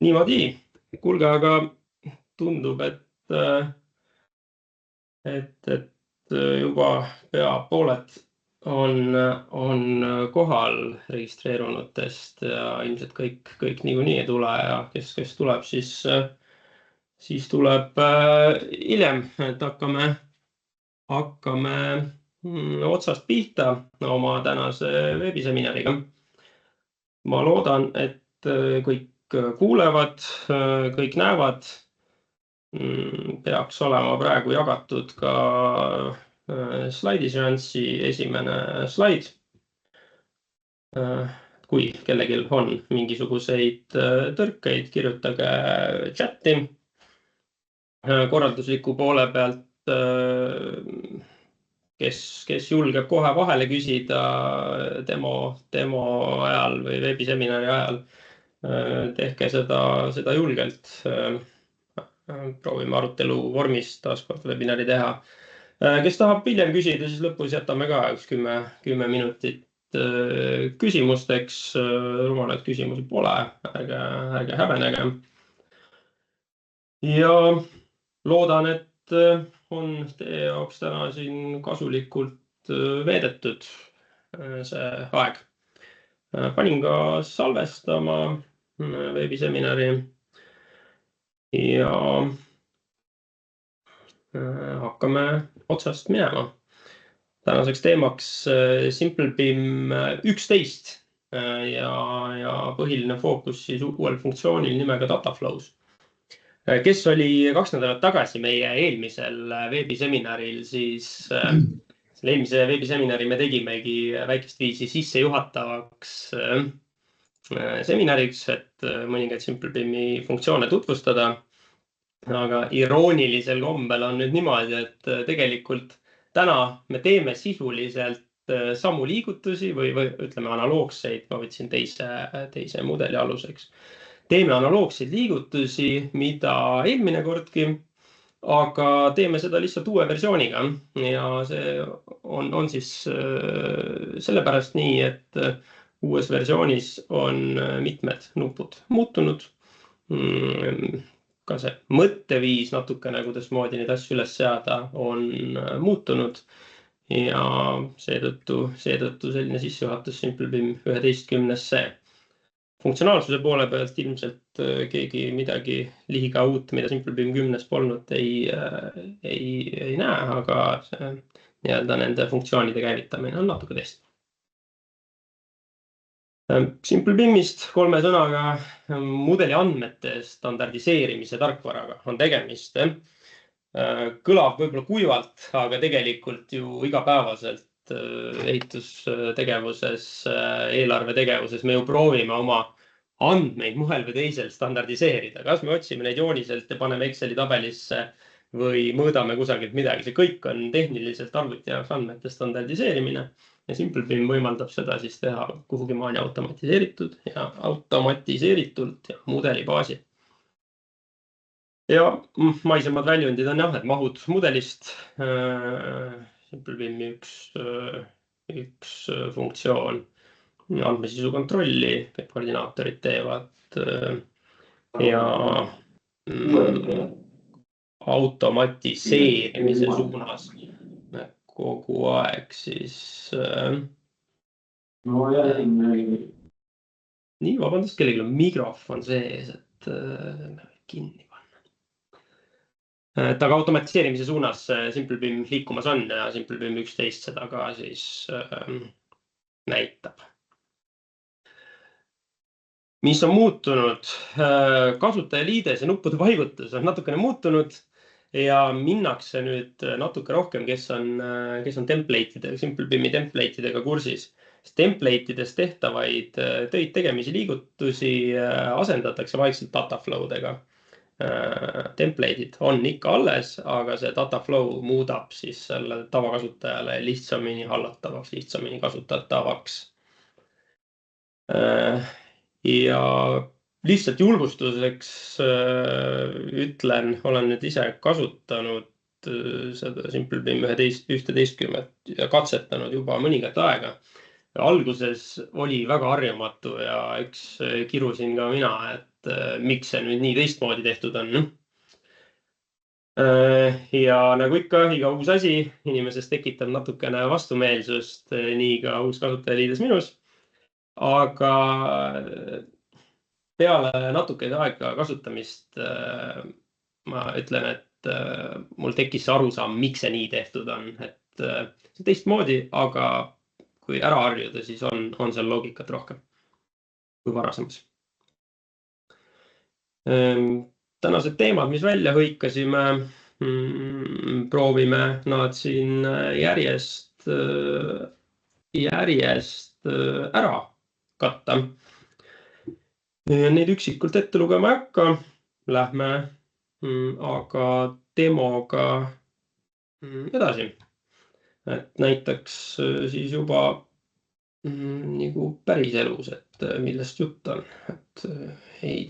Niimoodi, kuulge, aga tundub, et juba pea pooled on kohal registreerunutest ja ilmselt kõik niikuinii ei tule ja kes tuleb, siis tuleb hiljem, et hakkame otsast pihta oma tänase veebiseminariga. Ma loodan, et kõik kuulevad, kõik näevad. Peaks olema praegu jagatud ka slaidiseanssi esimene slaid. Kui kellelgi on mingisuguseid tõrkeid, kirjutage chatti. Korraldusliku poole pealt, kes julgeb kohe vahele küsida demo ajal või veebiseminari ajal, tehke seda julgelt. Proovime arutelu vormis taaskord webinari teha. Kes tahab hiljem küsida, siis lõpus jätame ka üks 10 minutit küsimusteks. Rumalaid küsimusi pole, ärge häbenege. Ja loodan, et on teie jaoks täna siin kasulikult veedetud see aeg. Panin ka salvestama veebiseminari ja hakkame otsast minema. Tänaseks teemaks SimpleBIM 11 ja põhiline fookus siis uuel funktsioonil nimega DataFlows. Kes oli 2 nädalat tagasi meie eelmisel veebiseminaril, siis selle eelmise veebiseminari me tegimegi väikest viisi sissejuhatavaks seminariks, et mõningaid SimpleBIM-i funktsioone tutvustada. Aga iroonilisel kombel on nüüd niimoodi, et tegelikult täna me teeme sisuliselt samu liigutusi või ütleme analoogseid, ma võtsin teise mudeli aluseks. Teeme analoogseid liigutusi, mida eelmine kordki, aga teeme seda lihtsalt uue versiooniga. Ja see on siis sellepärast nii, et uues versioonis on mitmed nupud muutunud. Ka see mõtteviis natukene, kuidasmoodi neid asju üles seada, on muutunud. Ja seetõttu selline sissejuhatus SimpleBIM 11-sse. Funktsionaalsuse poole pealt ilmselt keegi midagi liiga uut, mida SimpleBIM 10 polnud, ei näe, aga nende funktsioonide käivitamine on natuke teist. SimpleBIMist 3 sõnaga mudeli andmete standardiseerimise tarkvaraga on tegemist. Kõlab võib-olla kuivalt, aga tegelikult ju igapäevaselt ehitustegevuses, eelarvetegevuses me ju proovime oma andmeid moel või teisel standardiseerida. Kas me otsime neid jooniselt ja paneme Exceli tabelisse või mõõdame kusagilt midagi. See kõik on tehniliselt arvuti jaoks andmete standardiseerimine. Ja SimpleBIM võimaldab seda siis teha kuhugi maani automatiseeritult ja mudeli baasi. Ja maisemad väljundid on et mahud mudelist. SimpleBIM-i üks funktsioon. Andmesisu kontrolli, kõik koordinaatorid teevad ja automatiseerimise suunas kogu aeg siis. Nii, vabandust, kellelgi on mikrofon sees, et kinni panna. Aga automatiseerimise suunas SimpleBIM liikumas on ja SimpleBIM 11 seda ka siis näitab. Mis on muutunud? Kasutajaliides ja nuppude paigutus on natukene muutunud ja minnakse nüüd natuke rohkem, kes on SimpleBIM-i template'idega kursis. Template'ides tehtavaid töid tegemisi liigutusi asendatakse vaikselt dataflow'dega. Template'id on ikka alles, aga see dataflow muudab siis selle tavakasutajale lihtsamini hallatavaks, lihtsamini kasutatavaks. Ja lihtsalt julgustuseks ütlen, olen nüüd ise kasutanud seda SimpleBIM 11 ja katsetanud juba mõningat aega. Alguses oli väga harjumatu ja eks kirusin ka mina, et miks see nüüd nii teistmoodi tehtud on. Ja nagu ikka, iga uus asi inimesest tekitab natukene vastumeelsust, nii ka uus kasutajaliides minus. Aga peale natuke aega kasutamist ma ütlen, et mul tekkis see arusaam, miks see nii tehtud on. Et see teistmoodi, aga kui ära harjuda, siis on seal loogikat rohkem kui varasemas. Tänased teemad, mis välja hõikasime, proovime nad siin järjest ära katta. Neid üksikult ette lugema ei hakka. Lähme aga demoga edasi. Et näitaks siis juba nagu päris elus, et millest jutt on, et ei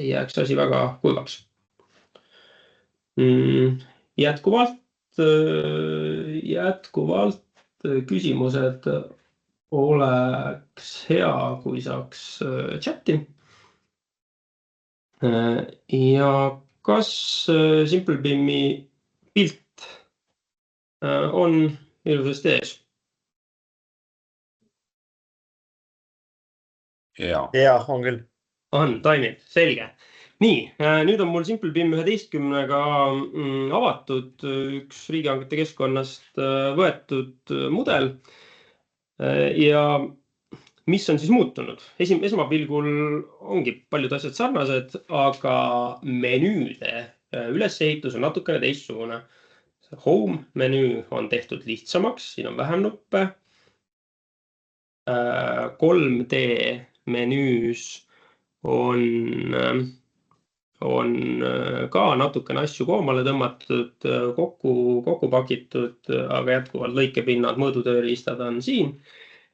jääks asi väga kuivaks. Jätkuvalt küsimused oleks hea, kui saaks chati. Ja kas SimpleBeami pilt on ilusasti ees? Ja, on küll. On, toimib, selge. Nii, nüüd on mul SimpleBeam 11-ga avatud üks riigihangete keskkonnast võetud mudel. Ja mis on siis muutunud? Esmapilgul ongi paljud asjad sarnased, aga menüüde ülesehitus on natukene teistsugune. Home menüü on tehtud lihtsamaks, siin on vähem nuppe. 3D menüüs on ka natukene asju koomale tõmmatud, kokku pakitud, aga jätkuvalt lõikepinnad, mõõdutööriistad on siin.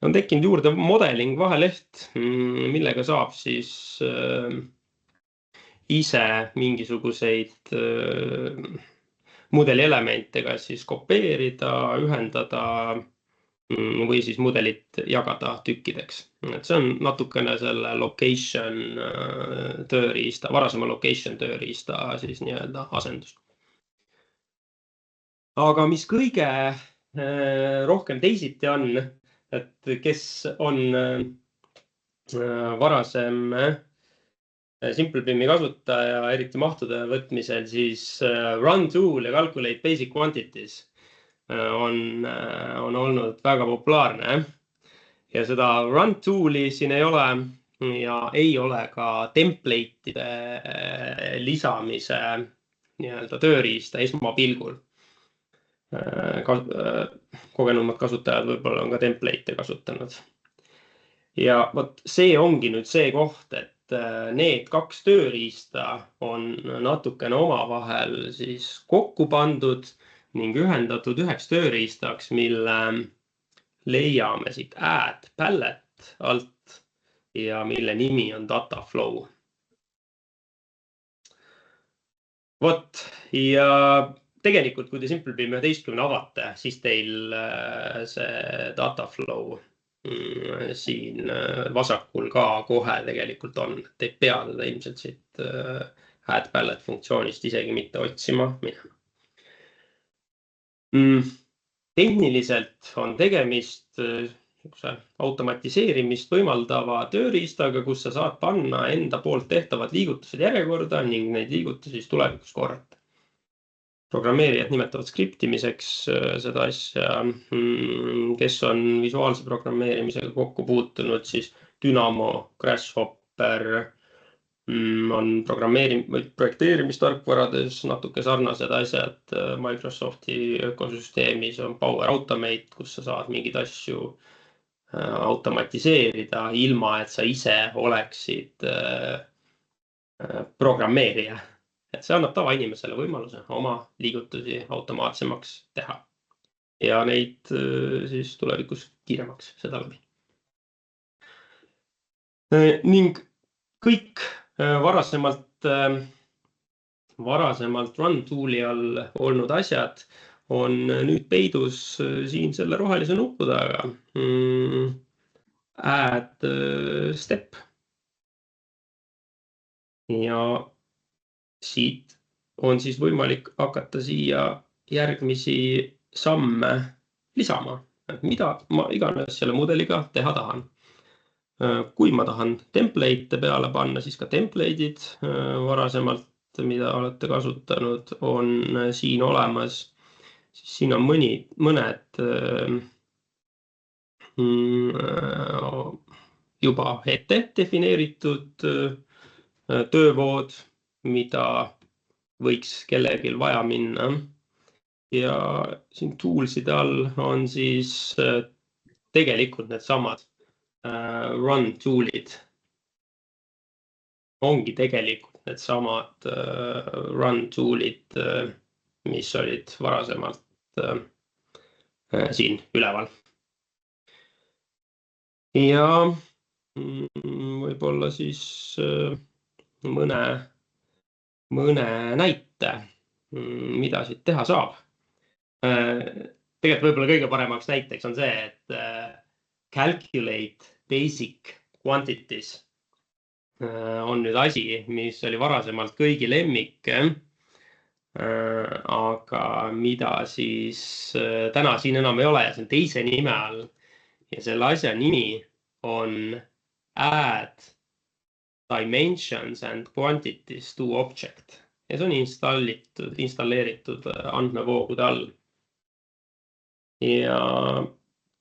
On tekkinud juurde modeling vaheleht, millega saab siis ise mingisuguseid mudeli elemente kas siis kopeerida, ühendada või siis mudelit jagada tükkideks. Et see on natukene selle location tööriista, varasema location tööriista siis nii-öelda asendus. Aga mis kõige rohkem teisiti on, et kes on varasem SimpleBeami kasutaja, eriti mahtude võtmisel, siis Run Tool ja Calculate Basic Quantities on olnud väga populaarne. Ja seda Run Tooli siin ei ole ja ei ole ka template'ide lisamise nii-öelda tööriista esmapilgul. Kogenumad kasutajad võib-olla on ka template'e kasutanud. Ja võt, see ongi nüüd see koht, et need kaks tööriista on natukene omavahel siis kokku pandud ning ühendatud üheks tööriistaks, mille leiame siit add pallet alt ja mille nimi on Dataflow. Vot, ja tegelikult, kui te SimpleBeam 11 avate, siis teil see Dataflow siin vasakul ka kohe tegelikult on. Te ei pea seda ilmselt siit add pallet funktsioonist isegi mitte otsima minema. Tehniliselt on tegemist automatiseerimist võimaldava tööriistaga, kus sa saad panna enda poolt tehtavad liigutused järjekorda ning neid liigutusi siis tulevikus korrata. Programmeerijad nimetavad skriptimiseks seda asja, kes on visuaalse programmeerimisega kokku puutunud, siis Dynamo, Grasshopper on projekteerimistarkvarades natuke sarnased asjad. Microsofti ökosüsteemis on Power Automate, kus sa saad mingeid asju automatiseerida ilma, et sa ise oleksid programmeerija. Et see annab tavainimesele võimaluse oma liigutusi automaatsemaks teha ja neid siis tulevikus kiiremaks seda läbi. Ning kõik varasemalt Run Tooli all olnud asjad on nüüd peidus siin selle rohelise nupu taga. Add step. Ja siit on siis võimalik hakata siia järgmisi samme lisama, et mida ma iganes selle mudeliga teha tahan. Kui ma tahan template'e peale panna, siis ka template'id varasemalt, mida olete kasutanud, on siin olemas. Siis siin on mõned juba ette defineeritud töövood, mida võiks kellelgi vaja minna. Ja siin toolside all on siis tegelikult need samad run tool'id. Ongi tegelikult need samad run tool'id, mis olid varasemalt siin üleval. Ja võib-olla siis mõne näite, mida siit teha saab. Tegelikult võib-olla kõige paremaks näiteks on see, et calculate basic quantities on nüüd asi, mis oli varasemalt kõigi lemmik, aga mida siis täna siin enam ei ole ja see on teise nime all. Ja selle asja nimi on add dimensions and quantities to object. Ja see on installeeritud andmevoogude all. Ja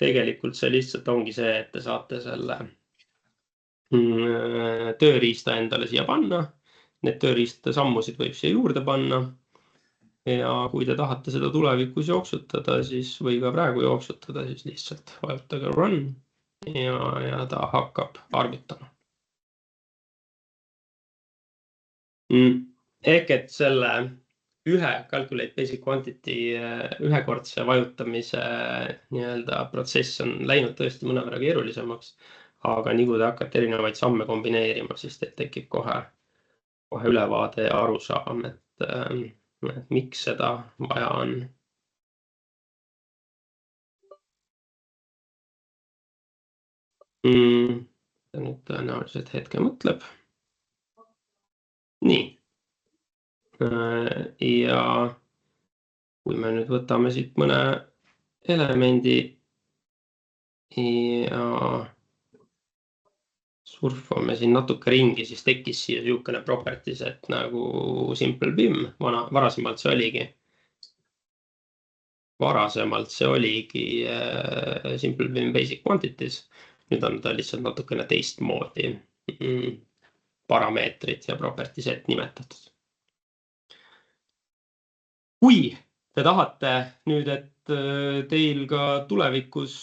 tegelikult see lihtsalt ongi see, et te saate selle tööriista endale siia panna. Need tööriistade sammusid võib siia juurde panna. Ja kui te tahate seda tulevikus jooksutada, siis või ka praegu jooksutada, siis lihtsalt vajutage run ja ta hakkab arvutama. Ehk et selle ühe calculate basic quantity ühekordse vajutamise protsess on läinud tõesti mõnevõrra keerulisemaks, aga nii kui te hakkate erinevaid samme kombineerima, siis teil tekib kohe ülevaade ja arusaam, et miks seda vaja on. Nüüd tõenäoliselt hetke mõtleb. Nii. Ja kui me nüüd võtame siit mõne elemendi ja surfame siin natuke ringi, siis tekkis siia niisugune properties, et nagu simple BIM, varasemalt see oligi simple BIM basic quantities. Nüüd on ta lihtsalt natukene teistmoodi parameetrid ja property set nimetatud. Kui te tahate nüüd, et teil ka tulevikus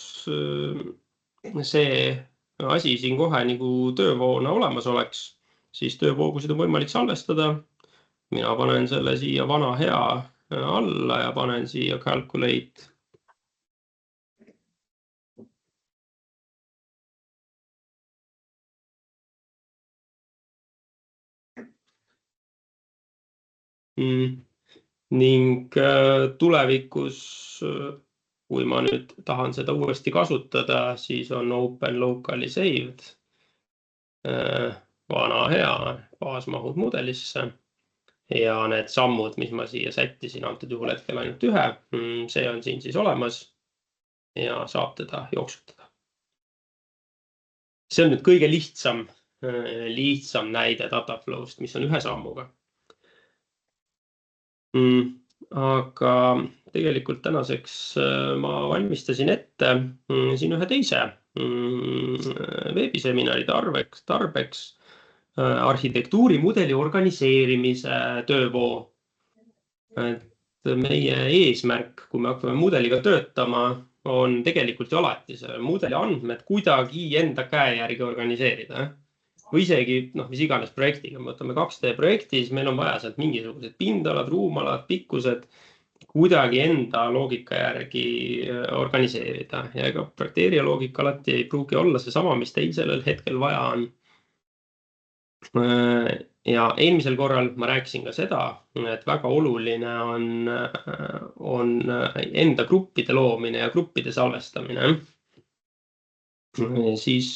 see asi siin kohe nagu töövoona olemas oleks, siis töövoogusid on võimalik salvestada. Mina panen selle siia vana hea alla ja panen siia calculate. Ning tulevikus, kui ma nüüd tahan seda uuesti kasutada, siis on open locally saved. Vana hea baasmahud mudelisse. Ja need sammud, mis ma siia sättisin antud juhul hetkel ainult ühe, see on siin siis olemas ja saab teda jooksutada. See on nüüd kõige lihtsam näide dataflow'st, mis on ühe sammuga. Aga tegelikult tänaseks ma valmistasin ette siin ühe teise veebiseminari tarbeks arhitektuurimudeli organiseerimise töövoo. Et meie eesmärk, kui me hakkame mudeliga töötama, on tegelikult ju alati see mudeli andmed kuidagi enda käe järgi organiseerida. Või isegi, mis iganes projektiga, me võtame 2D projekti, siis meil on vaja sealt mingisugused pindalad, ruumalad, pikkused kuidagi enda loogika järgi organiseerida. Ja ega projekteerija loogika alati ei pruugi olla seesama, mis teil sellel hetkel vaja on. Ja eelmisel korral ma rääkisin ka seda, et väga oluline on enda gruppide loomine ja gruppide salvestamine. Siis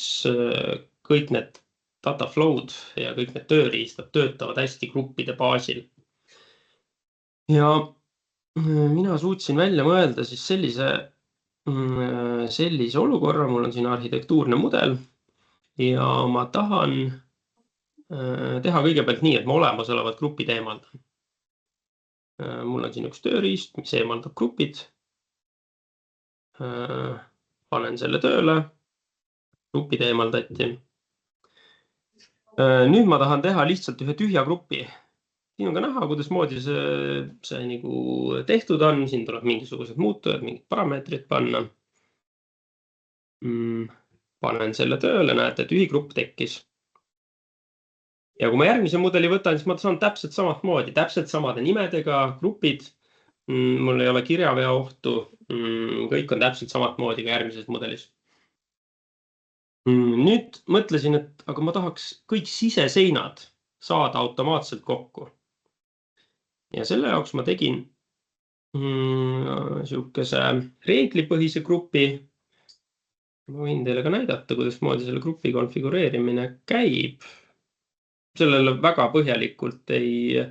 kõik need Dataflow'd ja kõik need tööriistad töötavad hästi gruppide baasil. Ja mina suutsin välja mõelda siis sellise olukorra, mul on siin arhitektuurne mudel ja ma tahan teha kõigepealt nii, et ma olemasolevad grupid eemaldan. Mul on siin üks tööriist, mis eemaldab grupid. Panen selle tööle. Grupid eemaldati. Nüüd ma tahan teha lihtsalt ühe tühja grupi. Siin on ka näha, kuidas moodi see nagu tehtud on. Siin tuleb mingisugused muutujad, mingid parameetrid panna. Panen selle tööle, näete, tühi grupp tekkis. Ja kui ma järgmise mudeli võtan, siis ma saan täpselt samamoodi, täpselt samade nimedega grupid. Mul ei ole kirjavea ohtu. Kõik on täpselt samamoodi ka järgmises mudelis. Nüüd mõtlesin, et aga ma tahaks kõik siseseinad saada automaatselt kokku. Ja selle jaoks ma tegin sihukese reeglipõhise grupi. Ma võin teile ka näidata, kuidas moodi selle grupi konfigureerimine käib. Sellele väga põhjalikult ei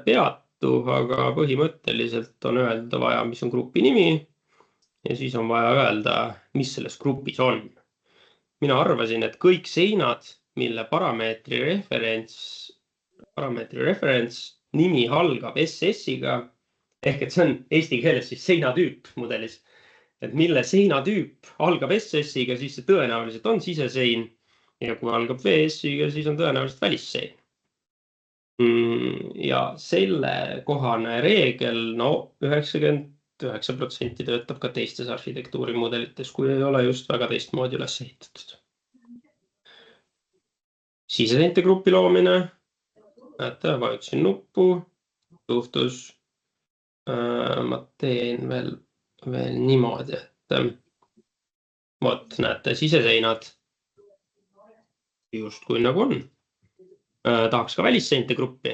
peatu, aga põhimõtteliselt on öelda vaja, mis on grupi nimi ja siis on vaja öelda, mis selles grupis on. Mina arvasin, et kõik seinad, mille parameetri referents nimi algab SS-iga, ehk et see on eesti keeles siis seinatüüp mudelis, et mille seinatüüp algab SS-iga, siis see tõenäoliselt on sisesein. Ja kui algab VS-iga, siis on tõenäoliselt välissein. Ja selle kohane reegel, 99% töötab ka teistes arhitektuurimudelites, kui ei ole just väga teistmoodi üles ehitatud. Siseseinte grupi loomine. Näete, vajutasin nuppu, juhtus. Ma teen veel niimoodi, et vot, näete, siseseinad just kui nagu on. Tahaks ka välisseinte gruppi.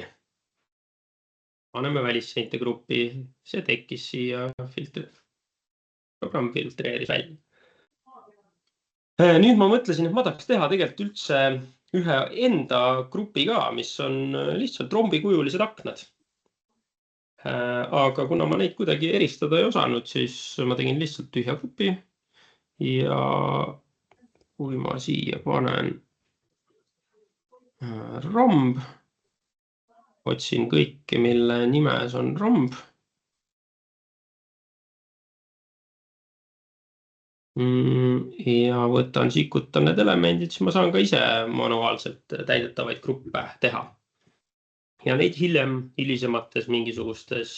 Paneme välisseinte gruppi. See tekkis siia programm filtreeris välja. Nüüd ma mõtlesin, et ma tahaks teha tegelikult üldse ühe enda grupi ka, mis on lihtsalt rombikujulised aknad. Aga kuna ma neid kuidagi eristada ei osanud, siis ma tegin lihtsalt tühja grupi. Ja kui ma siia panen romb, otsin kõike, mille nimes on romb. Ja võtan, sikutan need elemendid, siis ma saan ka ise manuaalselt täidetavaid gruppe teha. Ja neid hilisemates mingisugustes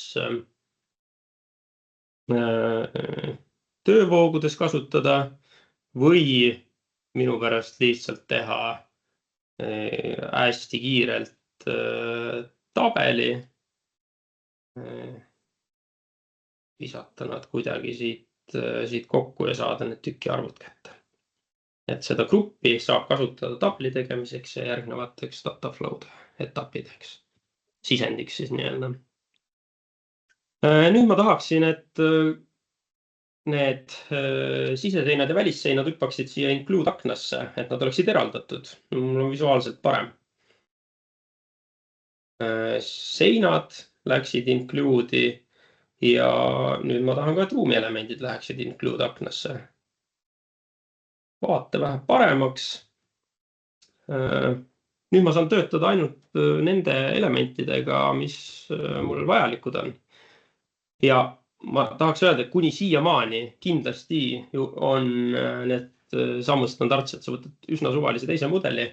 töövoogudes kasutada või minu pärast lihtsalt teha hästi kiirelt tabeli. Visata nad kuidagi siit kokku ja saada need tükiarvud kätte. Et seda gruppi saab kasutada tabli tegemiseks ja järgnevateks dataflow'd etappideks. Sisendiks siis nii-öelda. Nüüd ma tahaksin, et need siseseinad ja välisseinad hüppaksid siia include aknasse, et nad oleksid eraldatud. Mul on visuaalselt parem. Seinad läksid include'i ja nüüd ma tahan ka, et ruumielemendid läheksid include aknasse. Vaate vähe paremaks. Nüüd ma saan töötada ainult nende elementidega, mis mul vajalikud on. Ja ma tahaks öelda, et kuni siiamaani kindlasti on need sammud standardsed. Sa võtad üsna suvalise teise mudeli,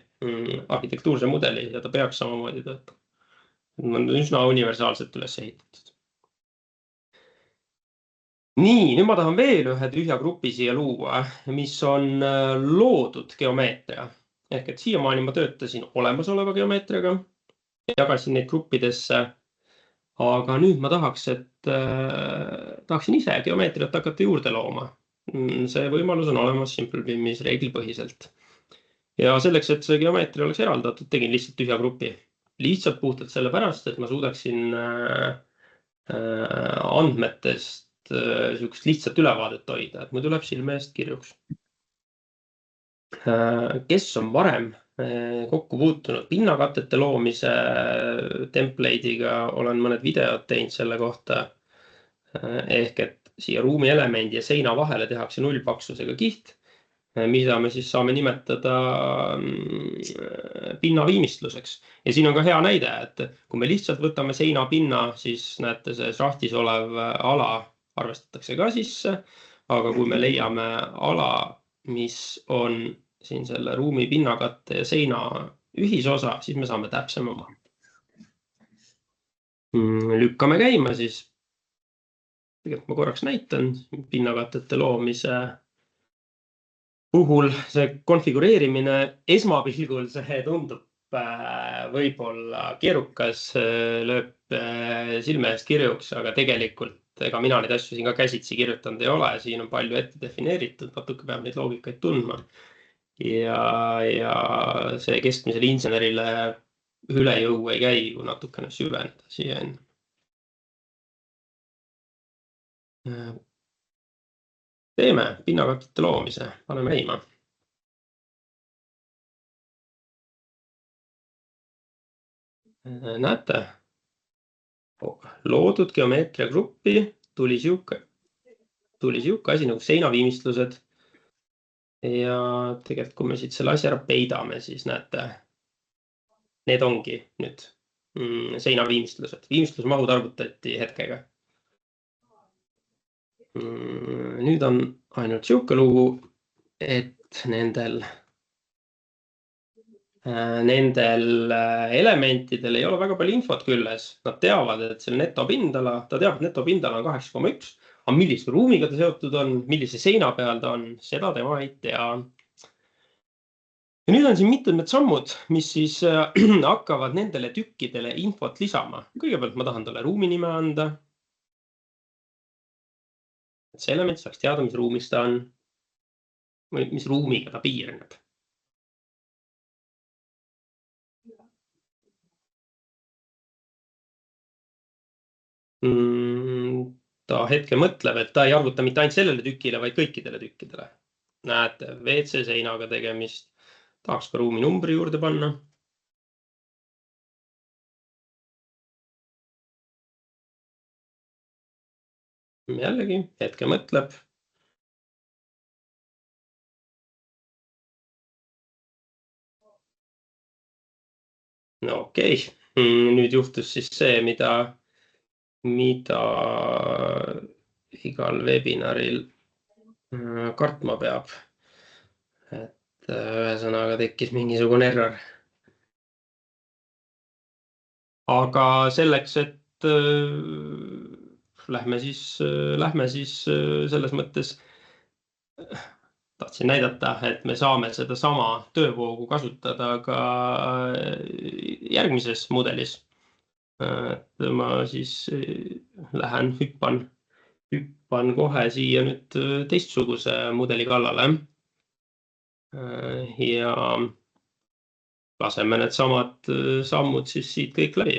arhitektuurse mudeli ja ta peaks samamoodi töötama. On üsna universaalselt üles ehitatud. Nii, nüüd ma tahan veel ühe tühja grupi siia luua, mis on loodud geomeetria. Ehk et siiamaani ma töötasin olemasoleva geomeetriaga, jagasin neid gruppidesse. Aga nüüd ma tahaksin ise geomeetriat hakata juurde looma. See võimalus on olemas SimpleBIMis reeglipõhiselt. Ja selleks, et see geomeetria oleks eraldatud, tegin lihtsalt tühja grupi. Lihtsalt puhtalt selle pärast, et ma suudaksin andmetest lihtsalt ülevaadet hoida, et muidu läheb silme eest kirjuks. Kes on varem kokku puutunud pinnakatete loomise template'iga, olen mõned videod teinud selle kohta. Ehk et siia ruumi elemendi ja seina vahele tehakse nullpaksusega kiht, mida me siis saame nimetada pinnaviimistluseks. Ja siin on ka hea näide, et kui me lihtsalt võtame seinapinna, siis näete, see šahtis olev ala arvestatakse ka sisse. Aga kui me leiame ala, mis on siin selle ruumi pinnakatte ja seina ühisosa, siis me saame täpsema mahu. Lükkame käima siis. Tegelikult ma korraks näitan pinnakatete loomise puhul see konfigureerimine esmapilgul see tundub võib-olla keerukas, lööb silme eest kirjuks, aga tegelikult ega mina neid asju siin ka käsitsi kirjutanud ei ole. Siin on palju ette defineeritud, natuke peab neid loogikaid tundma. Ja see keskmisele insenerile üle jõu ei käi, kui natukene süveneda siia enne. Teeme pinnakatete loomise, paneme käima. Näete, loodud geomeetria gruppi tuli siuke asi nagu seinaviimistlused. Ja tegelikult, kui me siit selle asja ära peidame, siis näete, need ongi nüüd seinaviimistlused. Viimistlusmahud arvutati hetkega. Nüüd on ainult siuke lugu, et nendel elementidel ei ole väga palju infot küljes. Nad teavad, et see netopindala, ta teab, et netopindala on 8,1, aga millise ruumiga ta seotud on, millise seina peal ta on, seda tema ei tea. Ja nüüd on siin mitud need sammud, mis siis hakkavad nendele tükkidele infot lisama. Kõigepealt ma tahan talle ruumi nime anda. Et see element saaks teada, mis ruumis ta on või mis ruumiga ta piirneb. Ta hetke mõtleb, et ta ei arvuta mitte ainult sellele tükile, vaid kõikidele tükkidele. Näete, WC seinaga tegemist. Tahaks ka ruumi numbri juurde panna. Jällegi, hetke mõtleb. No okei. Nüüd juhtus siis see, mida igal webinaril kartma peab. Et ühesõnaga tekkis mingisugune error. Aga selleks, et lähme siis selles mõttes tahtsin näidata, et me saame seda sama töövoogu kasutada ka järgmises mudelis. Ma siis lähen hüppan kohe siia nüüd teistsuguse mudeli kallale. Ja laseme need samad sammud siis siit kõik läbi.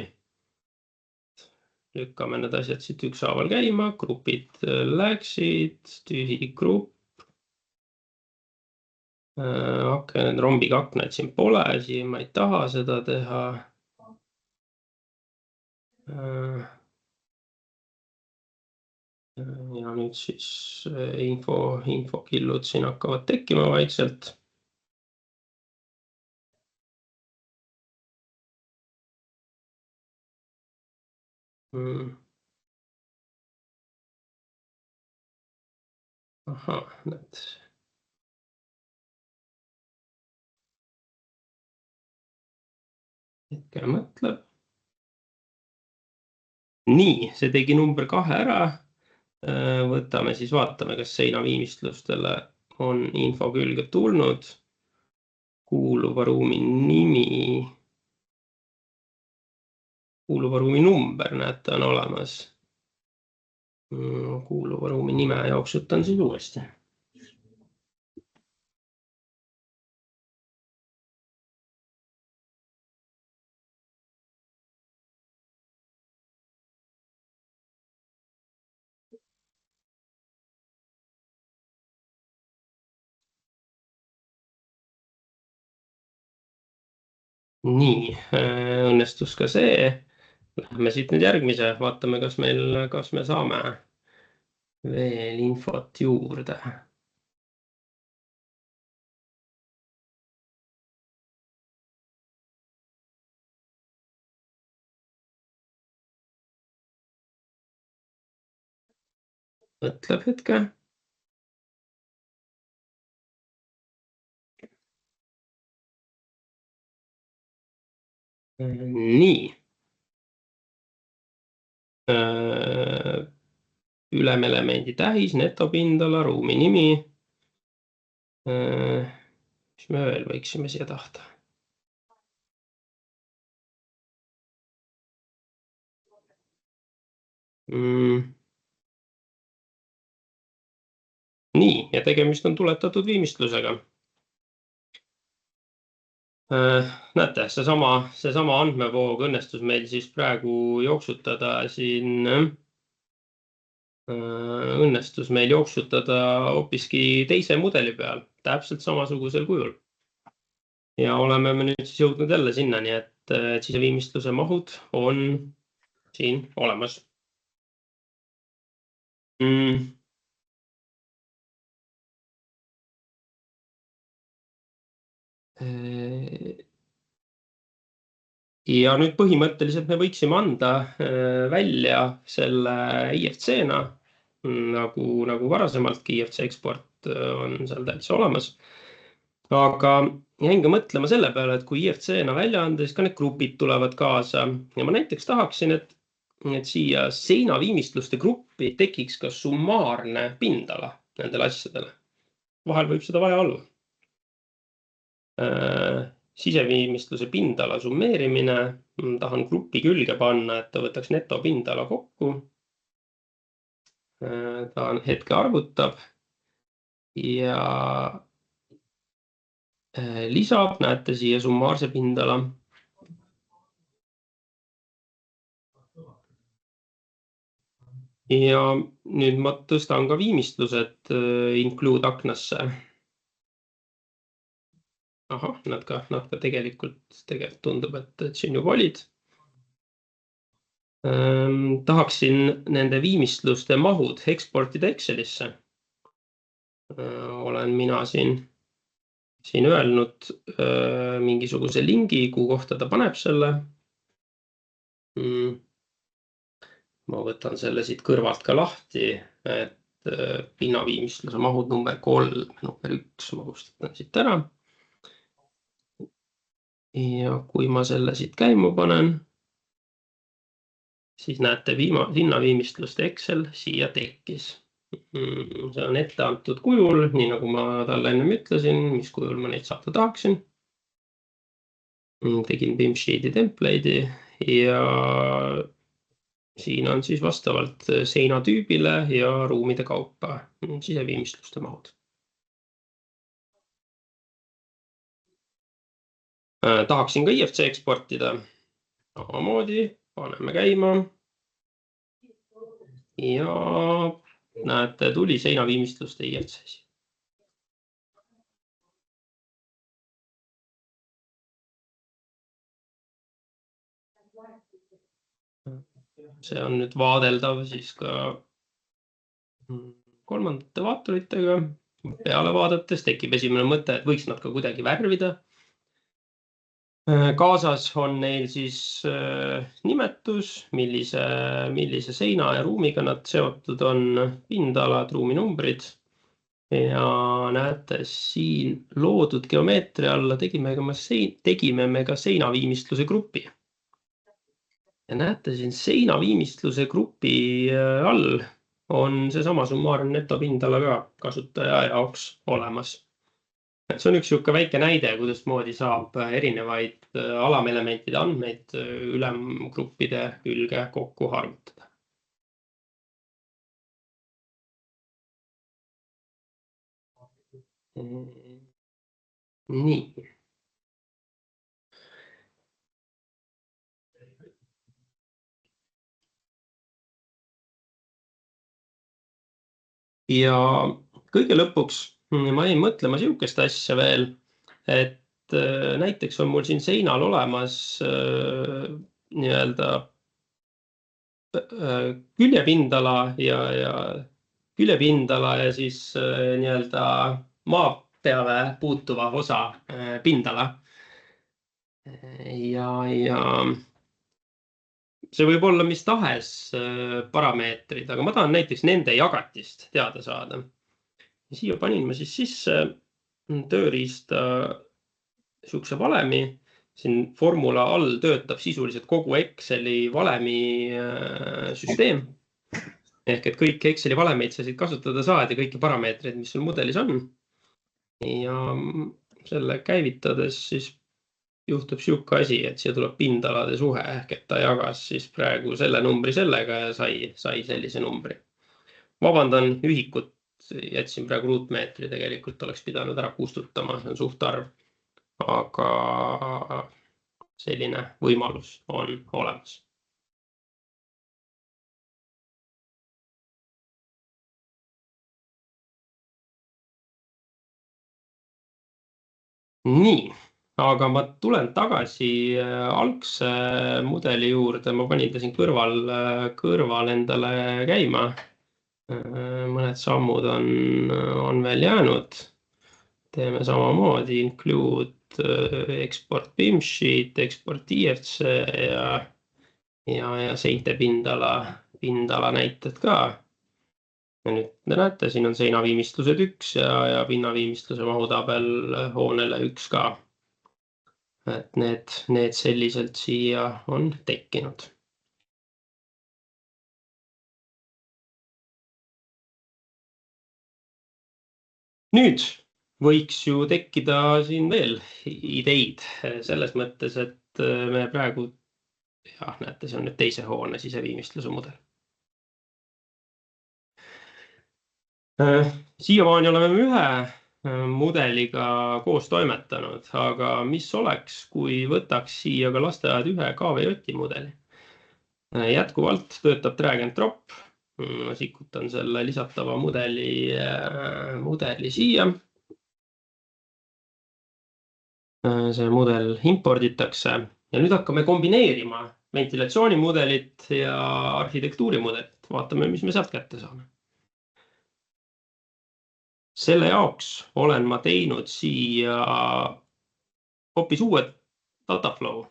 Lükkame need asjad siit ükshaaval käima, grupid läksid, tühi grupp. Need rombiga aknad siin pole, siin ma ei taha seda teha. Ja nüüd siis infokillud siin hakkavad tekkima vaikselt. Ahah, need. Hetke mõtleb. Nii, see tegi number 2 ära. Võtame siis, vaatame, kas seinaviimistlustele on info külge tulnud. Kuuluva ruumi nimi. Kuuluva ruumi number, näete, on olemas. Kuuluva ruumi nime jooksutan siis uuesti. Nii, õnnestus ka see. Lähme siit nüüd järgmise, vaatame, kas me saame veel infot juurde. Mõtleb hetke. Nii. Ülemelemendi tähis, netopindala, ruumi nimi. Mis me veel võiksime siia tahta? Nii, ja tegemist on tuletatud viimistlusega. Näete, seesama andmevoog õnnestus meil siis praegu jooksutada siin. Õnnestus meil jooksutada hoopiski teise mudeli peal, täpselt samasugusel kujul. Ja oleme me nüüd siis jõudnud jälle sinnani, et siseviimistluse mahud on siin olemas. Ja nüüd põhimõtteliselt me võiksime anda välja selle IFC-na, nagu varasemaltki IFC eksport on seal täitsa olemas. Aga jäin ka mõtlema selle peale, et kui IFC-na välja anda, siis ka need grupid tulevad kaasa. Ja ma näiteks tahaksin, et siia seinaviimistluste gruppi tekiks ka summaarne pindala nendele asjadele. Vahel võib seda vaja olla. Siseviimistluse pindala summeerimine. Tahan gruppi külge panna, et ta võtaks netopindala kokku. Ta hetke arvutab ja lisab, näete siia summaarse pindala. Ja nüüd ma tõstan ka viimistlused include aknasse. Ahah, nad ka tegelikult tundub, et siin juba olid. Tahaksin nende viimistluste mahud eksportida Excelisse. Olen mina siin öelnud mingisuguse lingi, kuhu kohta ta paneb selle. Ma võtan selle siit kõrvalt ka lahti, et pinnaviimistluse mahud number 3, number 1 ma kustutan siit ära. Ja kui ma selle siit käima panen, siis näete hinnaviimistluste Excel siia tekkis. See on ette antud kujul, nii nagu ma talle ennem ütlesin, mis kujul ma neid saada tahaksin. Tegin BIM Sheet'i template'i ja siin on siis vastavalt seinatüübile ja ruumide kaupa siseviimistluste mahud. Tahaksin ka IFC eksportida. Samamoodi paneme käima. Ja näete, tuli seinaviimistluste IFC-si. See on nüüd vaadeldav siis ka kolmandate vaaturitega. Peale vaadates tekib esimene mõte, et võiks nad ka kuidagi värvida. Kaasas on neil siis nimetus, millise seina ja ruumiga nad seotud on, pindalad, ruuminumbrid. Ja näete, siin loodud geomeetria alla tegime me ka seinaviimistluse grupi. Ja näete, siin seinaviimistluse grupi all on seesama summaarne netopindala ka kasutaja jaoks olemas. See on üks siuke väike näide, kuidas moodi saab erinevaid alamelementide andmeid ülemgruppide külge kokku arvutada. Nii. Ja kõige lõpuks ma jäin mõtlema siukest asja veel, et näiteks on mul siin seinal olemas nii-öelda küljepindala ja siis nii-öelda maa peale puutuva osa pindala. Ja see võib olla mis tahes parameetrid, aga ma tahan näiteks nende jagatist teada saada. Siia panin ma siis sisse tööriista sihukese valemi. Siin formula all töötab sisuliselt kogu Exceli valemi süsteem. Ehk et kõik Exceli valemeid sa siit kasutada saad ja kõiki parameetreid, mis sul mudelis on. Ja selle käivitades siis juhtub sihuke asi, et siia tuleb pindalade suhe, ehk et ta jagas siis praegu selle numbri sellega ja sai sellise numbri. Vabandan, ühikut jätsin praegu ruutmeetri, tegelikult oleks pidanud ära kustutama, see on suhtarv. Aga selline võimalus on olemas. Nii, aga ma tulen tagasi algse mudeli juurde. Ma panin ta siin kõrval endale käima. Mõned sammud on veel jäänud. Teeme samamoodi include export BIM-sheet, export IFC ja seinte pindala näited ka. Ja nüüd te näete, siin on seinaviimistlused 1 ja pinnaviimistluse mahutabel hoonele 1 ka. Et need selliselt siia on tekkinud. Nüüd võiks ju tekkida siin veel ideid selles mõttes, et me praegu, näete, see on nüüd teise hoone siseviimistluse mudel. Siiamaani oleme ühe mudeliga koos toimetanud, aga mis oleks, kui võtaks siia ka lasteaed ühe KVJ mudeli? Jätkuvalt töötab drag and drop. Ma sikutan selle lisatava mudeli siia. See mudel imporditakse ja nüüd hakkame kombineerima ventilatsioonimudelit ja arhitektuurimudelit. Vaatame, mis me sealt kätte saame. Selle jaoks olen ma teinud siia hoopis uue dataflow.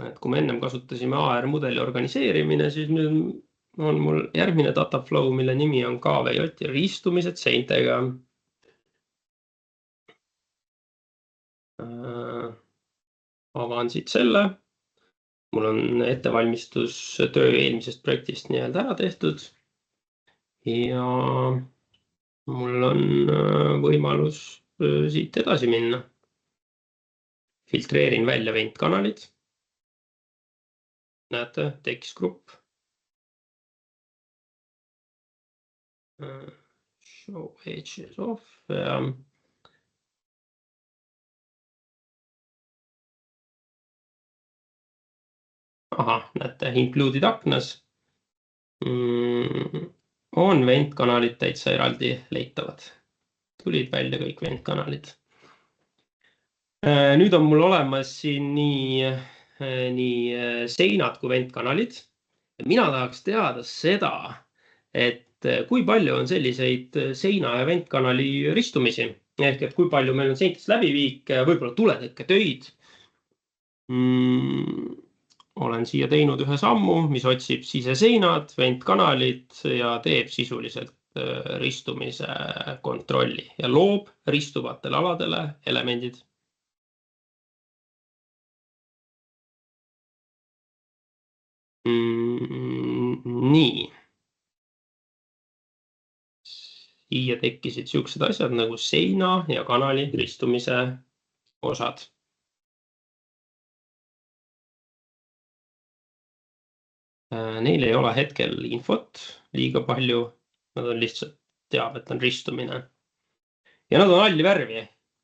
Et kui me ennem kasutasime AR mudeli organiseerimine, siis nüüd on mul järgmine dataflow, mille nimi on KVJ ristumised seintega. Avan siit selle. Mul on ettevalmistustöö eelmisest projektist nii-öelda ära tehtud. Ja mul on võimalus siit edasi minna. Filtreerin välja ventkanalid. Näete, tekkis grupp. Show edges off. Näete, included aknas on ventkanalid täitsa eraldi leitavad. Tulid välja kõik ventkanalid. Nüüd on mul olemas siin nii seinad kui ventkanalid. Mina tahaks teada seda, et kui palju on selliseid seina ja ventkanali ristumisi. Ehk et kui palju meil on seintest läbiviike, võib-olla tuletõkketöid. Olen siia teinud ühe sammu, mis otsib siseseinad, ventkanalid ja teeb sisuliselt ristumise kontrolli ja loob ristuvatele aladele elemendid. Nii. Siia tekkisid siuksed asjad nagu seina ja kanali ristumise osad. Neil ei ole hetkel infot liiga palju, nad on lihtsalt teab, et on ristumine. Ja nad on halli värvi.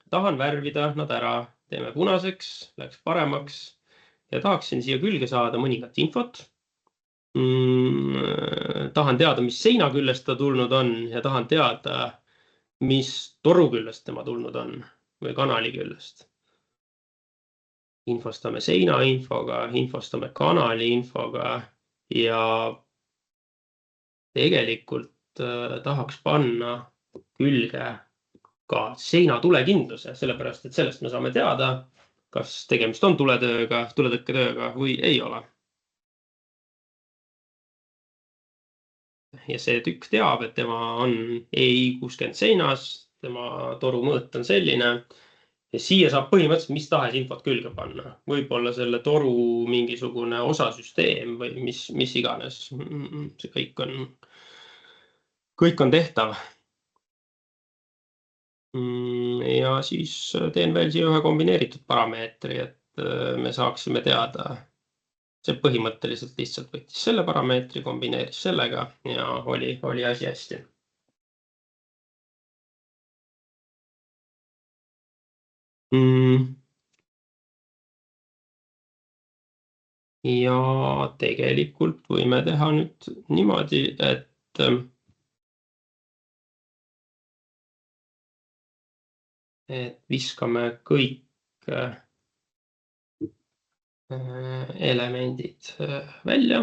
Tahan värvida nad ära, teeme punaseks, läks paremaks ja tahaksin siia külge saada mõningat infot. Tahan teada, mis seina küljest ta tulnud on ja tahan teada, mis toru küljest tema tulnud on. või kanali küljest. Infostame seina infoga, infostame kanali infoga ja tegelikult tahaks panna külge ka seina tulekindluse, sellepärast et sellest me saame teada, kas tegemist on tuletõkketööga või ei ole. Ja see tükk teab, et tema on EI60 seinas, tema toru mõõt on selline. Ja siia saab põhimõtteliselt mis tahes infot külge panna. Võib-olla selle toru mingisugune osasüsteem või mis iganes. See kõik on tehtav. Ja siis teen veel siia ühe kombineeritud parameetri, et me saaksime teada. See põhimõtteliselt lihtsalt võttis selle parameetri, kombineeris sellega ja oli asi hästi. Ja tegelikult võime teha nüüd niimoodi, et viskame kõik elemendid välja.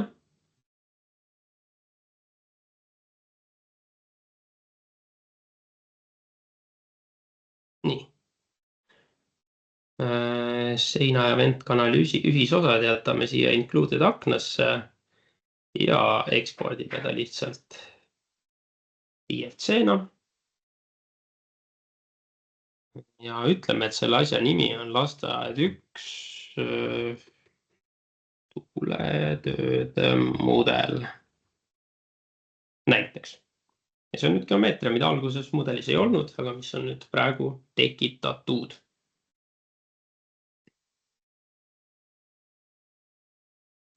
Nii. Seina ja ventkanali ühisosad jätame siia included aknasse ja ekspordime ta lihtsalt IFC-na. Ja ütleme, et selle asja nimi on lasteaed 1 tuletööde mudel. Näiteks. Ja see on nüüd geomeetria, mida alguses mudelis ei olnud, aga mis on nüüd praegu tekitatud.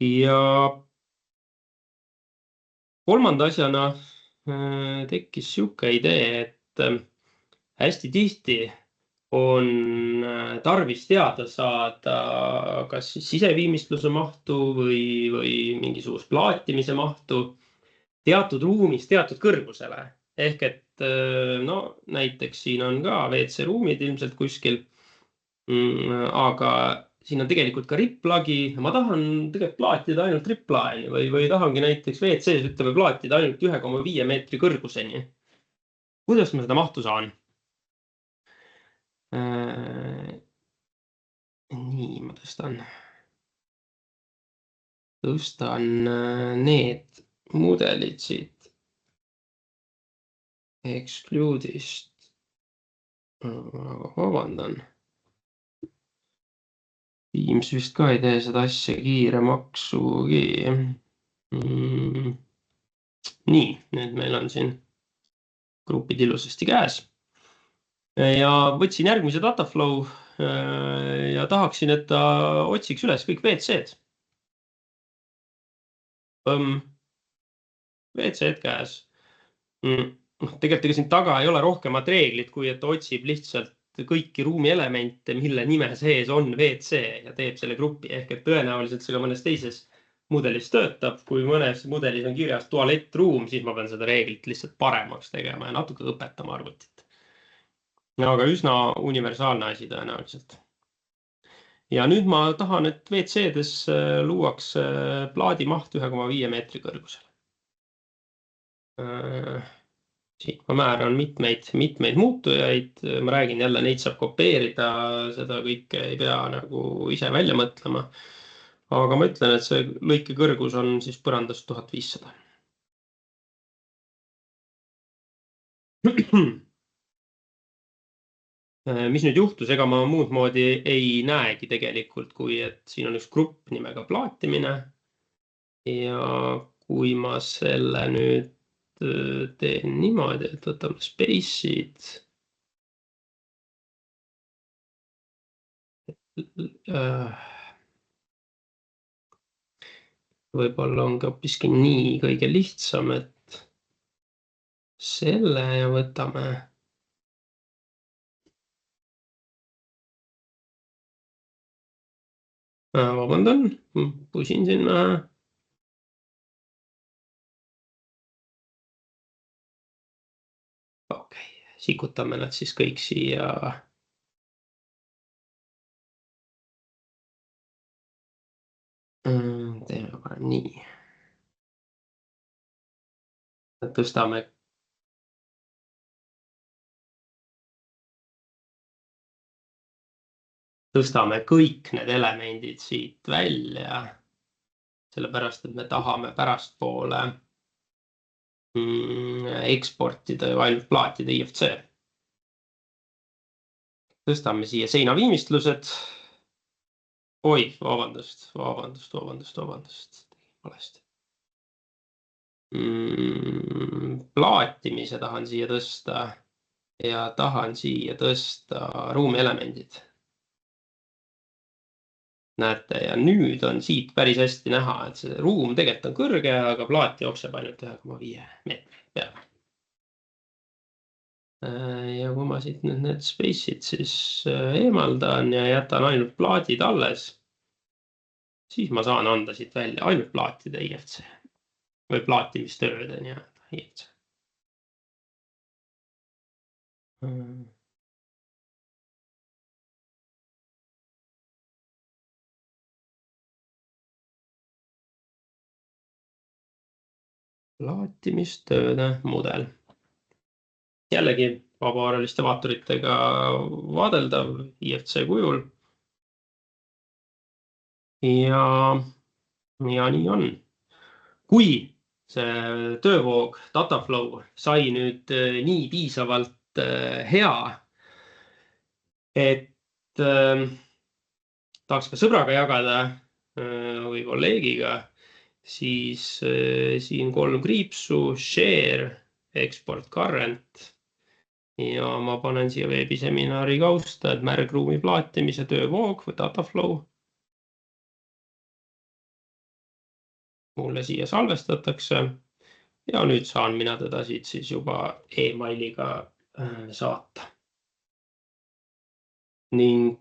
Ja kolmanda asjana tekkis sihuke idee, et hästi tihti on tarvis teada saada kas siseviimistluse mahtu või mingisugust plaatimise mahtu teatud ruumis teatud kõrgusele. Ehk et no näiteks siin on ka WC ruumid ilmselt kuskil, aga siin on tegelikult ka ripplagi. Ma tahan tegelikult plaatida ainult ripplaeni või tahangi näiteks WC-s ütleme plaatida ainult 1,5 meetri kõrguseni. Kuidas ma seda mahtu saan? Nii, ma tõstan need mudelid siit exclude'ist. Vabandan. Teams vist ka ei tee seda asja kiiremaksugi. Nii, nüüd meil on siin grupid ilusasti käes. Ja võtsin järgmise dataflow ja tahaksin, et ta otsiks üles kõik WC-d. WC-d käes. Tegelikult ega siin taga ei ole rohkemat reeglit, kui et ta otsib lihtsalt kõiki ruumi elemente, mille nime sees on WC ja teeb selle grupi. Ehk et tõenäoliselt see ka mõnes teises mudelis töötab. Kui mõnes mudelis on kirjas tualettruum, siis ma pean seda reeglit lihtsalt paremaks tegema ja natuke õpetama arvutit. Aga üsna universaalne asi tõenäoliselt. Ja nüüd ma tahan, et WC-des luuaks plaadi maht 1,5 meetri kõrgusel. Siit ma määran mitmeid muutujaid. Ma räägin jälle, neid saab kopeerida, seda kõike ei pea nagu ise välja mõtlema. Aga ma ütlen, et see lõike kõrgus on siis põrandast 1500. Mis nüüd juhtus, ega ma muud moodi ei näegi tegelikult, kui et siin on üks grupp nimega plaatimine. Ja kui ma selle nüüd teen niimoodi, et võtame space'id. Võib-olla on ka hoopiski nii kõige lihtsam, et selle ja võtame. Vabandan, pusin sinna. Okei, sikutame nad siis kõik siia Teeme parem nii. Tõstame kõik need elemendid siit välja, sellepärast, et me tahame pärastpoole eksportida ju ainult plaatide IFC. Tõstame siia seinaviimistlused. Oi, vabandust. Valesti. Plaatimise tahan siia tõsta ja tahan siia tõsta ruumielemendid. Näete, ja nüüd on siit päris hästi näha, et see ruum tegelikult on kõrge, aga plaat jookseb ainult 1,5 meetri peale. Ja kui ma siit nüüd need space'id siis eemaldan ja jätan ainult plaadid alles, siis ma saan anda siit välja ainult plaatide IFC või plaatimistööde IFC. Plaatimistööde mudel. Jällegi vabaarveliste vaaturitega vaadeldav IFC kujul. Ja nii on. Kui see töövoog, dataflow sai nüüd nii piisavalt hea, et tahaks ka sõbraga jagada või kolleegiga, siis siin 3 kriipsu, share, export current ja ma panen siia veebiseminari kausta, et märgruumi plaatimise töövoog või dataflow. Mulle siia salvestatakse ja nüüd saan mina teda siit siis juba e-mailiga saata. Ning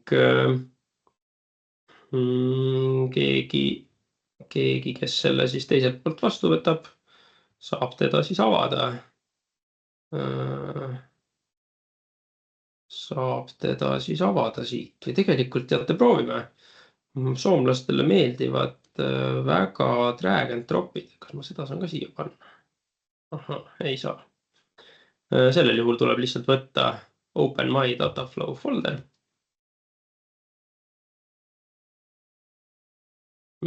keegi, kes selle siis teiselt poolt vastu võtab, saab teda siis avada. Siit või tegelikult teate, proovime. Soomlastele meeldivad väga drag and dropid. Kas ma seda saan ka siia panna? Aha, ei saa. Sellel juhul tuleb lihtsalt võtta Open My Dataflow folder.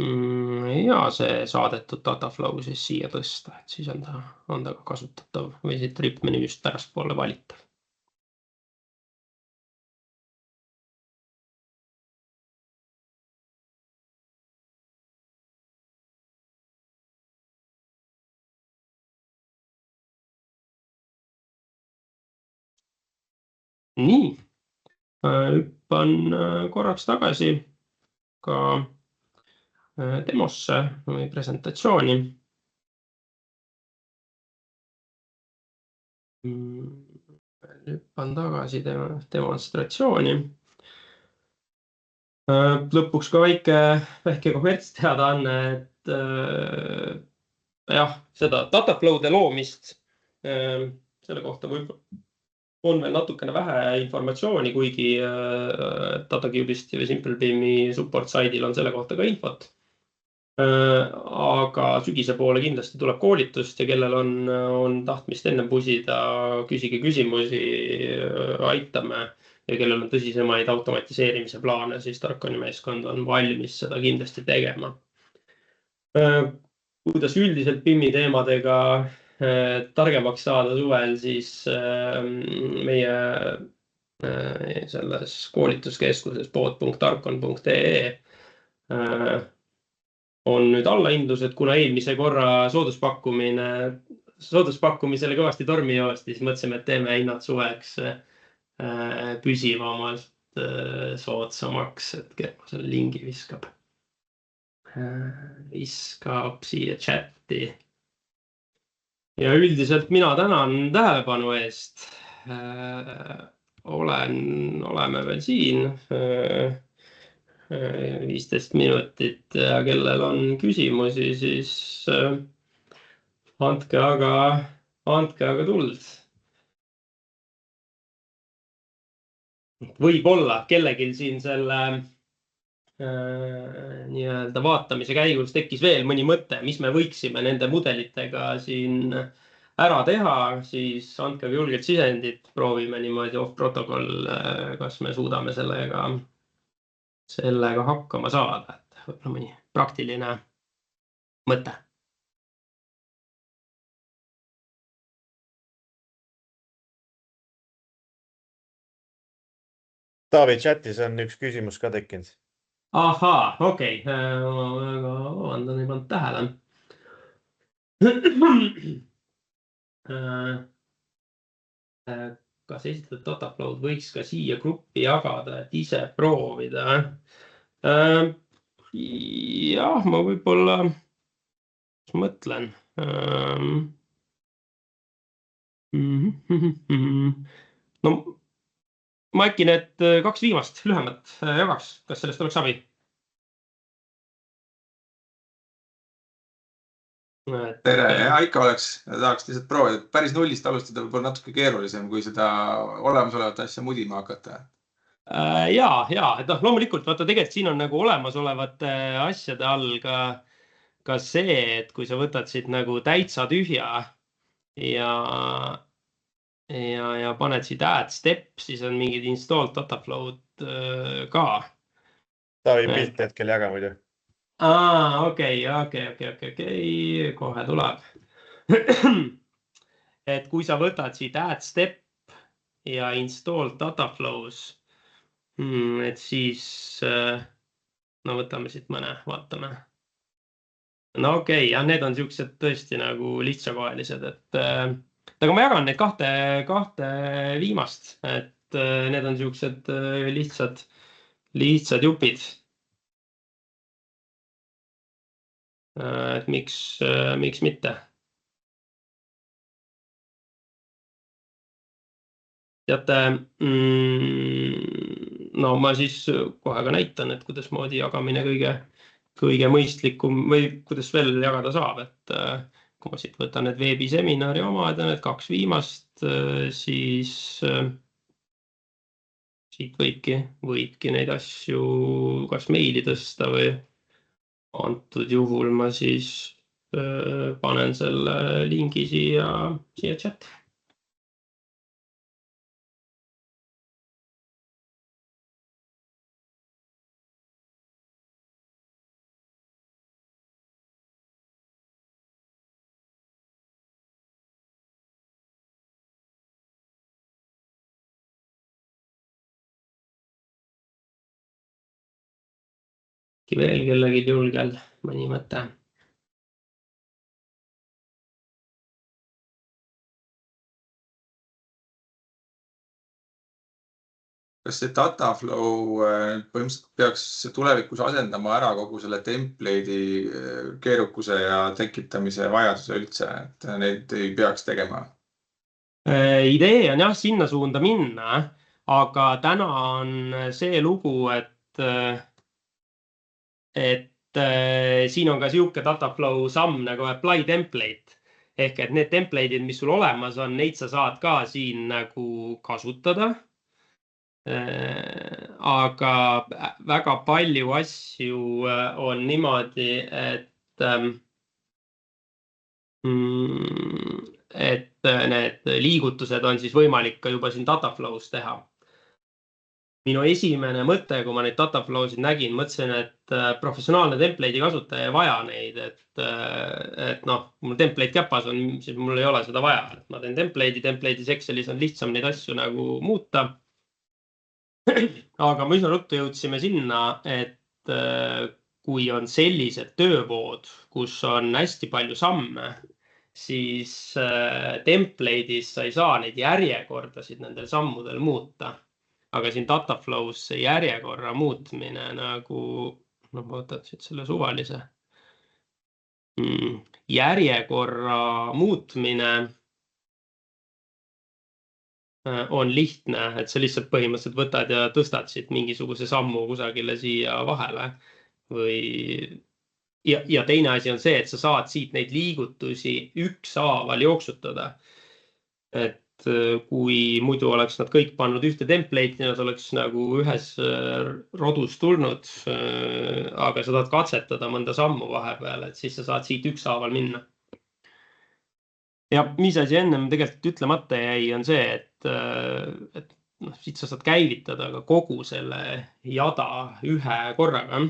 Ja see saadetud dataflow siis siia tõsta, et siis on ta ka kasutatav või siit ripmenüüst pärastpoole valitav. Nii, hüppan korraks tagasi ka demosse või presentatsiooni. Hüppan tagasi demonstratsiooni. Lõpuks ka väike kommertsteadaanne, et jah, seda dataflow'de loomist, selle kohta on veel natukene vähe informatsiooni, kuigi DataCube'isti või SimpleBeam'i support saidil on selle kohta ka infot. Aga sügise poole kindlasti tuleb koolitust ja kellel on tahtmist enne pusida, küsige küsimusi, aitame. Ja kellel on tõsisemaid automatiseerimise plaane, siis Tarkoni meeskond on valmis seda kindlasti tegema. Kuidas üldiselt BIM-i teemadega targemaks saada suvel, siis meie selles koolituskeskuses pood.tarkon.ee on nüüd allahindlused, kuna eelmise korra sooduspakkumisele kõvasti tormi joosti, siis mõtlesime, et teeme hinnad suveks püsivamalt soodsamaks, et ma selle lingi viskab siia chatti. Ja üldiselt mina tänan tähelepanu eest. Oleme veel siin 15 minutit ja kellel on küsimusi, siis andke aga tuld. Võib-olla kellegil siin selle nii-öelda vaatamise käigus tekkis veel mõni mõte, mis me võiksime nende mudelitega siin ära teha, siis andke julgelt sisendit, proovime niimoodi off-protokoll, kas me suudame sellega hakkama saada, et võib-olla mõni praktiline mõte. Taavi chatis on üks küsimus ka tekkinud. Ahaa, okei. Väga vabandan, ei pannud tähele. Kas esitatud dataflow'd võiks ka siia gruppi jagada, et ise proovida? Jah, ma võib-olla mõtlen. No ma äkki need 2 viimast lühemat jagaks, kas sellest oleks abi? Tere, ikka oleks, tahaks lihtsalt proovida, päris nullist alustada võib-olla natuke keerulisem, kui seda olemasolevat asja mudima hakata. Ja, et loomulikult, vaata tegelikult siin on nagu olemasolevate asjade all ka see, et kui sa võtad siit nagu täitsa tühja ja paned siit add step, siis on mingid installed dataflow'd ka. Taavi pilti hetkel jaga muidu. Okei, kohe tuleb. Et kui sa võtad siit add step ja install dataflows, et siis, no võtame siit mõne, vaatame. No okei, ja need on siuksed tõesti nagu lihtsakoelised, et aga ma jagan neid kahte viimast, et need on siuksed lihtsad jupid. Et miks mitte? Teate, no ma siis kohe ka näitan, et kuidas moodi jagamine kõige mõistlikum või kuidas veel jagada saab, et kui ma siit võtan need veebiseminari omad ja need 2 viimast, siis siit võibki neid asju kas meili tõsta või antud juhul ma siis panen selle lingi siia chat. Veel kellegi julgel mõni mõte. Kas see dataflow põhimõtteliselt peaks tulevikus asendama ära kogu selle template'i keerukuse ja tekitamise vajaduse üldse, et neid ei peaks tegema? Idee on jah sinna suunda minna, aga täna on see lugu, et siin on ka siuke dataflow samm nagu apply template. Ehk et need template'id, mis sul olemas on, neid sa saad ka siin nagu kasutada. Aga väga palju asju on niimoodi, et need liigutused on siis võimalik ka juba siin dataflow's teha. Minu esimene mõte, kui ma neid dataflow'sid nägin, mõtlesin, et professionaalne template'i kasutaja ei vaja neid, et noh, mul template käpas on, siis mul ei ole seda vaja. Et ma teen template'is Excelis on lihtsam neid asju nagu muuta. Aga me üsna ruttu jõudsime sinna, et kui on sellised töövood, kus on hästi palju samme, siis template'is sa ei saa neid järjekordasid nendel sammudel muuta. Aga siin dataflow's see järjekorra muutmine nagu, no ma võtan siit selle suvalise. Järjekorra muutmine on lihtne, et sa lihtsalt põhimõtteliselt võtad ja tõstad siit mingisuguse sammu kusagile siia vahele. Ja teine asi on see, et sa saad siit neid liigutusi ükshaaval jooksutada. Et kui muidu oleks nad kõik pannud ühte template'i, nad oleks nagu ühes rodus tulnud, aga sa tahad katsetada mõnda sammu vahepeal, et siis sa saad siit ükshaaval minna. Ja mis asi ennem tegelikult ütlemata jäi, on see, et siit sa saad käivitada ka kogu selle jada ühe korraga.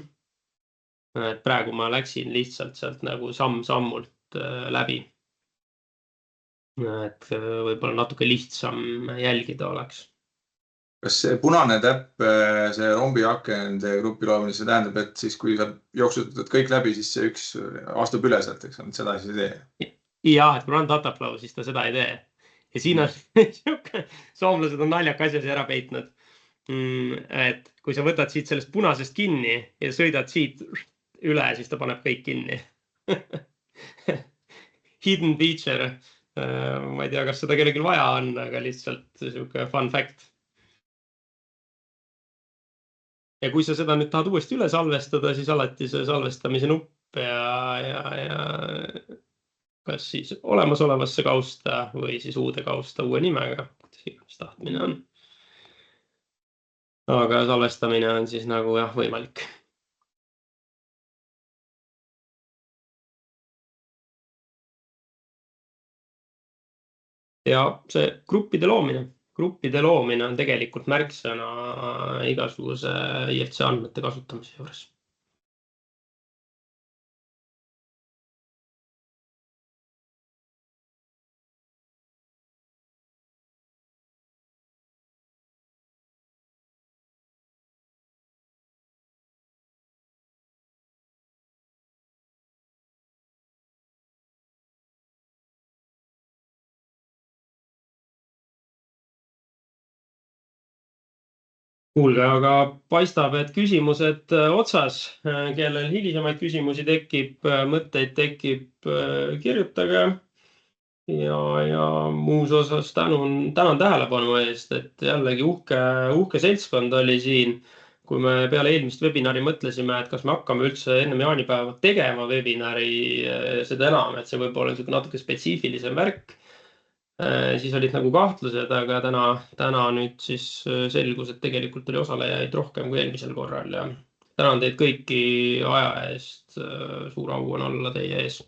Et praegu ma läksin lihtsalt sealt nagu samm-sammult läbi. Et võib-olla natuke lihtsam jälgida oleks. Kas see punane täpp, see rombiakende grupi loomine, see tähendab, et siis kui sa jooksutad kõik läbi, siis see üks astub üle sealt, eks on, seda siis ei tee? Jah, et kui on dataflow, siis ta seda ei tee. Ja siin on soomlased on naljaka asjasi ära peitnud. Et kui sa võtad siit sellest punasest kinni ja sõidad siit üle, siis ta paneb kõik kinni. Hidden feature. Ma ei tea, kas seda kellelgi vaja on, aga lihtsalt selline fun fact. Ja kui sa seda nüüd tahad uuesti üle salvestada, siis alati see salvestamise nupp ja kas siis olemasolevasse kausta või siis uude kausta uue nimega, mis tahtmine on. Aga salvestamine on siis nagu jah, võimalik. Ja see gruppide loomine on tegelikult märksõna igasuguse IFC andmete kasutamise juures. Kuulge, aga paistab, et küsimused otsas, kellel hilisemaid küsimusi tekib, mõtteid tekib, kirjutage. Ja muus osas tänan tähelepanu eest, et jällegi uhke seltskond oli siin. Kui me peale eelmist webinari mõtlesime, et kas me hakkame üldse enne jaanipäeva tegema webinari, seda enam, et see võib olla natuke spetsiifilisem värk. Siis olid nagu kahtlused, aga täna nüüd siis selgus, et tegelikult oli osalejaid rohkem kui eelmisel korral ja tänan teid kõiki aja eest. Suur au on olla teie ees.